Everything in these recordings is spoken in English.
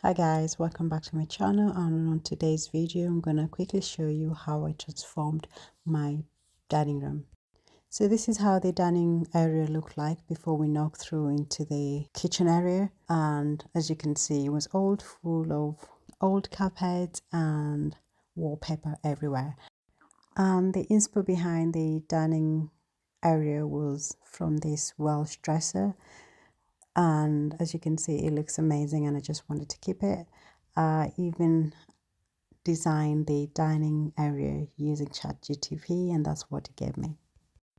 Hi guys, welcome back to my channel, and on today's video I'm gonna quickly show you how I transformed my dining room. So this is how the dining area looked like before we knocked through into the kitchen area, and as you can see it was all full of old carpets and wallpaper everywhere. And the inspo behind the dining area was from this Welsh dresser, and as you can see it looks amazing and I just wanted to keep it. Even designed the dining area using ChatGPT, and that's what it gave me.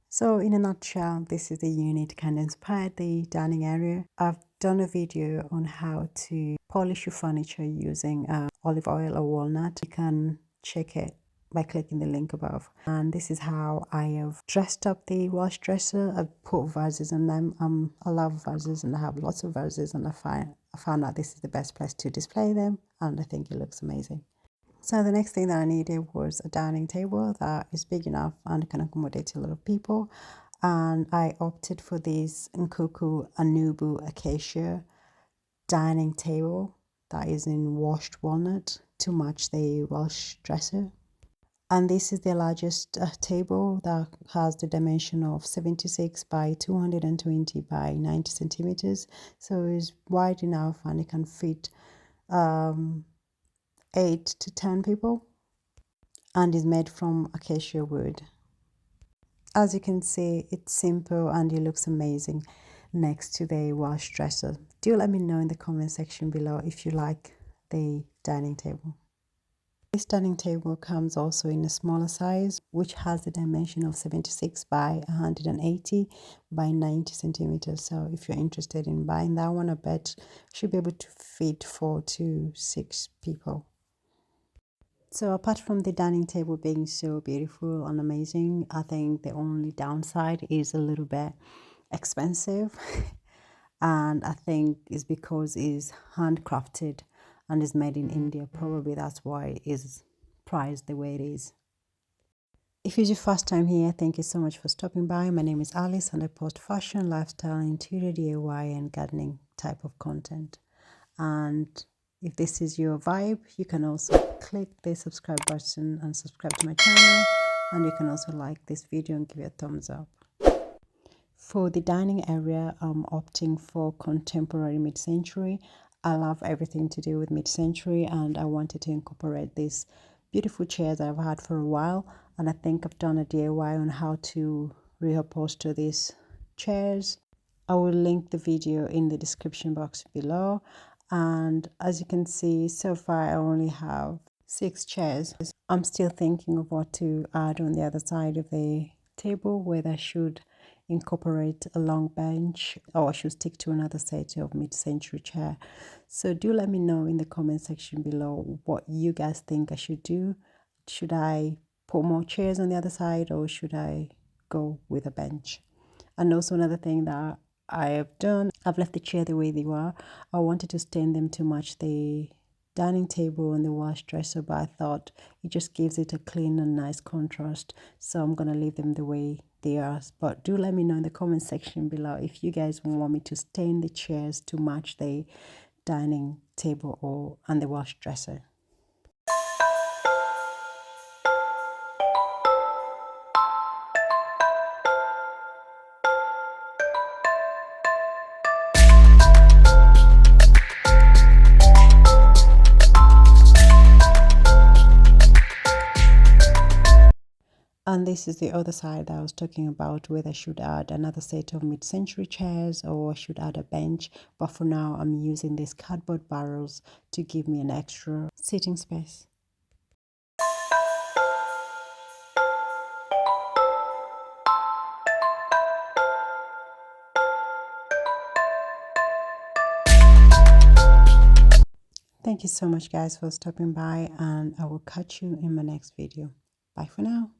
So in a nutshell, this is the unit kind of inspired the dining area. I've done a video on how to polish your furniture using olive oil or walnut. You can check it by clicking the link above. And this is how I have dressed up the wash dresser. I've put vases in them. I love vases and I have lots of vases, and I found out this is the best place to display them, and I think it looks amazing. So the next thing that I needed was a dining table that is big enough and can accommodate a lot of people. And I opted for this Nkuku Anubu Acacia dining table that is in washed walnut to match the Welsh dresser. And this is the largest table that has the dimension of 76 by 220 by 90 centimeters. So it's wide enough and it can fit 8 to 10 people, and is made from acacia wood. As you can see, it's simple and it looks amazing next to the wash dresser. Do let me know in the comment section below if you like the dining table. This dining table comes also in a smaller size, which has the dimension of 76 by 180 by 90 centimeters. So if you're interested in buying that one, I bet should be able to fit 4 to 6 people. So apart from the dining table being so beautiful and amazing, I think the only downside is a little bit expensive. And I think it's because it's handcrafted and is made in India. Probably that's why it is priced the way it is. If it's your first time here, thank you so much for stopping by. My name is Alice and I post fashion, lifestyle, interior DIY and gardening type of content. And if this is your vibe, you can also click the subscribe button and subscribe to my channel, and you can also like this video and give it a thumbs up. For the dining area, I'm opting for contemporary mid-century. I love everything to do with mid-century, and I wanted to incorporate these beautiful chairs that I've had for a while, and I think I've done a DIY on how to reupholster these chairs. I will link the video in the description box below. And as you can see, so far I only have 6 chairs. I'm still thinking of what to add on the other side of the table, whether I should incorporate a long bench or I should stick to another set of mid-century chair. So do let me know in the comment section below what you guys think I should do. Should I put more chairs on the other side, or should I go with a bench? And also another thing that I have done, I've left the chair the way they were. I wanted to stain them to match the dining table and the wash dresser, but I thought it just gives it a clean and nice contrast, so I'm gonna leave them the way they are. But do let me know in the comment section below if you guys want me to stain the chairs to match the dining table and the wash dresser. And this is the other side that I was talking about, whether I should add another set of mid-century chairs or I should add a bench. But for now, I'm using these cardboard barrels to give me an extra sitting space. Thank you so much guys for stopping by, and I will catch you in my next video. Bye for now.